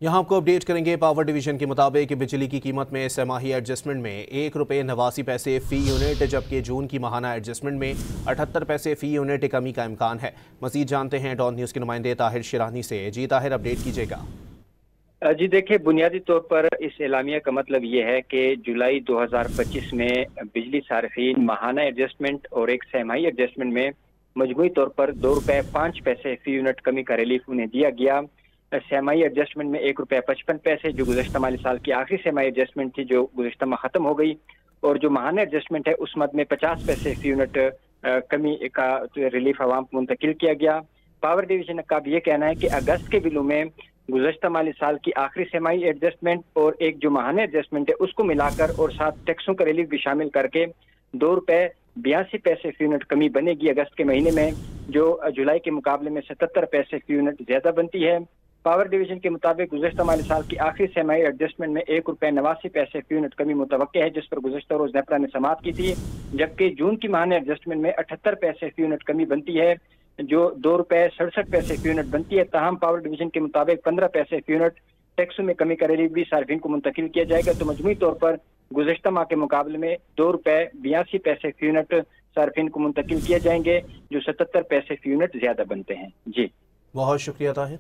यहाँ आपको अपडेट करेंगे। पावर डिवीजन के मुताबिक बिजली की कीमत में सहमाही एडजस्टमेंट में ₹1.89 फी यूनिट, जबकि जून की माहाना एडजस्टमेंट में 78 पैसे फी यूनिट कमी का इम्कान है। मजीद जानते हैं डॉन न्यूज़ के नुमाइंदे ताहिर शिरानी से। जी ताहिर, अपडेट कीजिएगा। जी देखिए, बुनियादी तौर पर इस एलामिया का मतलब ये है कि जुलाई 2025 में बिजली सार्फिन माहाना एडजस्टमेंट और एक सहमाही एडजस्टमेंट में मजमूई तौर पर ₹2.05 फी यूनिट कमी का रिलीफ उन्हें दिया गया। सहमाही एडजस्टमेंट में ₹1.55 जो गुज़श्ता माली साल की आखिरी सहमाही एडजस्टमेंट थी, जो गुज़श्ता माह खत्म हो गई, और जो माहाना एडजस्टमेंट है उस मद में 50 पैसे फी यूनिट कमी का रिलीफ आवाम को मुंतकिल किया गया। पावर डिवीजन का भी ये कहना है कि अगस्त के बिलों में गुज़श्ता माली साल की आखिरी सहमाही एडजस्टमेंट और एक जो माहाना एडजस्टमेंट है उसको मिलाकर और साथ टैक्सों का रिलीफ भी शामिल करके ₹2.82 फी यूनिट कमी बनेगी अगस्त के महीने में, जो जुलाई के मुकाबले में 77 पैसे फी यूनिट ज्यादा बनती है। पावर डिवीजन के मुताबिक गुज़श्ता माली साल की आखिरी सहमाही एडजस्टमेंट में ₹1.89 फी यूनिट कमी मुतवक्के है, जिस पर गुज़श्ता रोज नेपरा ने समाअत की थी, जबकि जून की माहाना एडजस्टमेंट में 78 पैसे फी यूनिट कमी बनती है, जो ₹2.67 फी यूनिट बनती है। ताहम पावर डिवीजन के मुताबिक 15 पैसे फी यूनिट टैक्सों में कमी का रिलीफ भी सार्फिन को मुंतकिल किया जाएगा। तो मजमूई तौर पर गुज़श्ता माह के मुकाबले में ₹2.82 फी यूनिट सार्फिन को मुंतकिल किए जाएंगे, जो 77 पैसे फी यूनिट ज्यादा बनते हैं। जी बहुत शुक्रिया ताहिर।